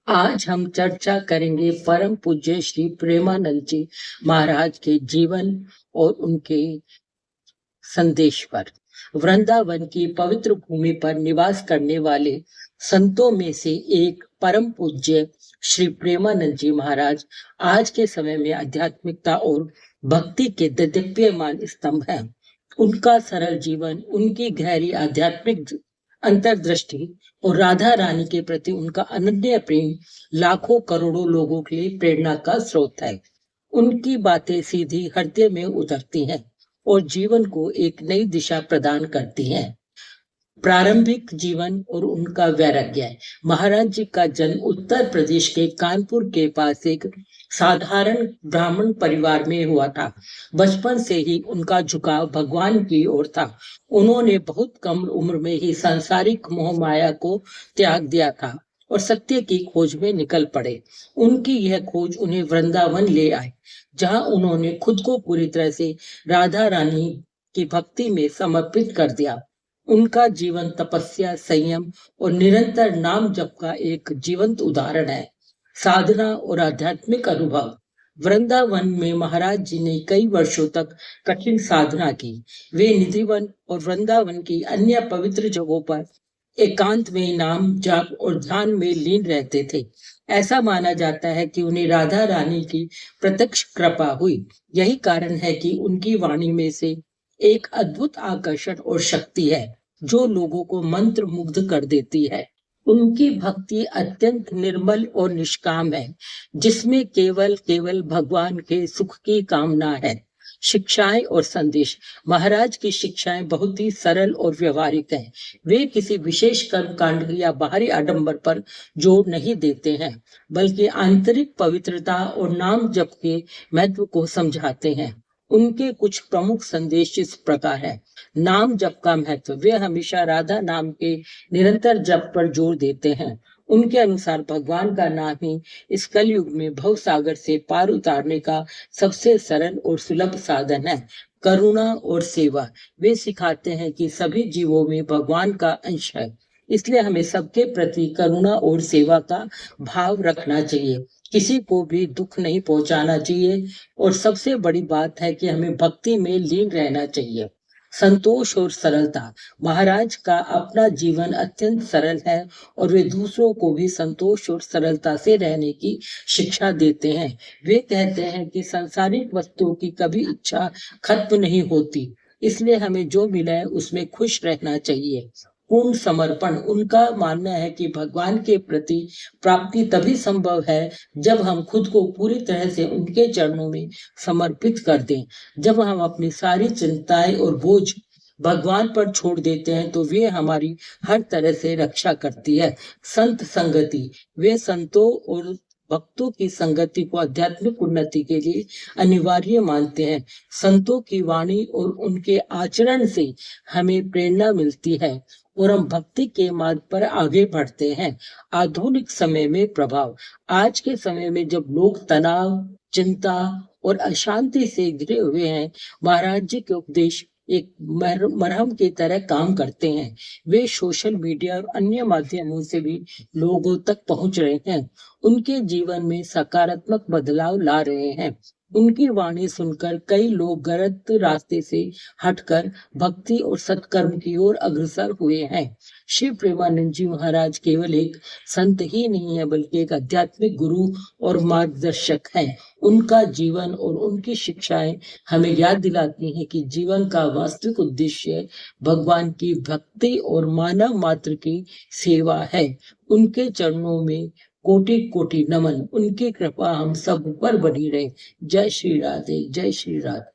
आज हम चर्चा करेंगे परम पूज्य श्री प्रेमानंद जी महाराज के जीवन और उनके संदेश पर। वृंदावन की पवित्र भूमि पर निवास करने वाले संतों में से एक परम पूज्य श्री प्रेमानंद जी महाराज आज के समय में आध्यात्मिकता और भक्ति के दिव्यमान स्तंभ हैं। उनका सरल जीवन, उनकी गहरी आध्यात्मिक अंतर्दृष्टि और राधा रानी के प्रति उनका अनन्य प्रेम लाखों करोड़ों लोगों के लिए प्रेरणा का स्रोत है। उनकी बातें सीधी हृदय में उतरती हैं और जीवन को एक नई दिशा प्रदान करती हैं। प्रारंभिक जीवन और उनका वैराग्य। महाराज जी का जन्म उत्तर प्रदेश के कानपुर के पास एक साधारण ब्राह्मण परिवार में हुआ था। बचपन से ही उनका झुकाव भगवान की ओर था। उन्होंने बहुत कम उम्र में ही सांसारिक मोह माया को त्याग दिया था और सत्य की खोज में निकल पड़े। उनकी यह खोज उन्हें वृंदावन ले आए, जहां उन्होंने खुद को पूरी तरह से राधा रानी की भक्ति में समर्पित कर दिया। उनका जीवन तपस्या, संयम और निरंतर नाम जप का एक जीवंत उदाहरण है। साधना और आध्यात्मिक अनुभव। वृंदावन में महाराज जी ने कई वर्षों तक कठिन साधना की। वे निधिवन और वृंदावन की अन्य पवित्र जगहों पर एकांत में नाम जाप और ध्यान में लीन रहते थे। ऐसा माना जाता है कि उन्हें राधा रानी की प्रत्यक्ष कृपा हुई। यही कारण है कि उनकी वाणी में से एक अद्भुत आकर्षण और शक्ति है जो लोगों को मंत्र मुग्ध कर देती है। उनकी भक्ति अत्यंत निर्मल और निष्काम है, जिसमें केवल भगवान के सुख की कामना है। शिक्षाएं और संदेश। महाराज की शिक्षाएं बहुत ही सरल और व्यवहारिक हैं। वे किसी विशेष कर्म कांड या बाहरी आडंबर पर जोर नहीं देते हैं, बल्कि आंतरिक पवित्रता और नाम जप के महत्व को समझाते हैं। उनके कुछ प्रमुख संदेश इस प्रकार है। नाम जप का महत्व। वे हमेशा राधा नाम के निरंतर जप पर जोर देते हैं। उनके अनुसार भगवान का नाम ही इस कलयुग में भव सागर से पार उतारने का सबसे सरल और सुलभ साधन है। करुणा और सेवा। वे सिखाते हैं कि सभी जीवों में भगवान का अंश है, इसलिए हमें सबके प्रति करुणा और सेवा का भाव रखना चाहिए। किसी को भी दुख नहीं पहुंचाना चाहिए और सबसे बड़ी बात है कि हमें भक्ति में लीन रहना चाहिए। संतोष और सरलता। महाराज का अपना जीवन अत्यंत सरल है और वे दूसरों को भी संतोष और सरलता से रहने की शिक्षा देते हैं। वे कहते हैं कि सांसारिक वस्तुओं की कभी इच्छा खत्म नहीं होती, इसलिए हमें जो मिला है उसमें खुश रहना चाहिए। पूर्ण समर्पण। उनका मानना है कि भगवान के प्रति प्राप्ति तभी संभव है जब हम खुद को पूरी तरह से उनके चरणों में समर्पित कर दें। जब हम अपनी सारी चिंताएं और बोझ भगवान पर छोड़ देते हैं तो वे हमारी हर तरह से रक्षा करती है। संत संगति। वे संतों और भक्तों की संगति को आध्यात्मिक उन्नति के लिए अनिवार्य मानते हैं। संतों की वाणी और उनके आचरण से हमें प्रेरणा मिलती है और हम भक्ति के मार्ग पर आगे बढ़ते हैं। आधुनिक समय में प्रभाव। आज के समय में जब लोग तनाव, चिंता और अशांति से घिरे हुए हैं, महाराज जी के उपदेश एक मरहम की तरह काम करते हैं। वे सोशल मीडिया और अन्य माध्यमों से भी लोगों तक पहुंच रहे हैं। उनके जीवन में सकारात्मक बदलाव ला रहे हैं। उनकी वाणी सुनकर कई लोग गलत रास्ते से हटकर भक्ति और सत्कर्म की ओर अग्रसर हुए हैं। श्री प्रेमानंद जी महाराज केवल एक संत ही नहीं है, बल्कि एक आध्यात्मिक गुरु और मार्गदर्शक हैं। उनका जीवन और उनकी शिक्षाएं हमें याद दिलाती हैं कि जीवन का वास्तविक उद्देश्य भगवान की भक्ति और मानव मात्र की सेवा है। उनके चरणों में कोटि कोटि नमन। उनकी कृपा हम सब पर बनी रहे। जय श्री राधे, जय श्री राधे।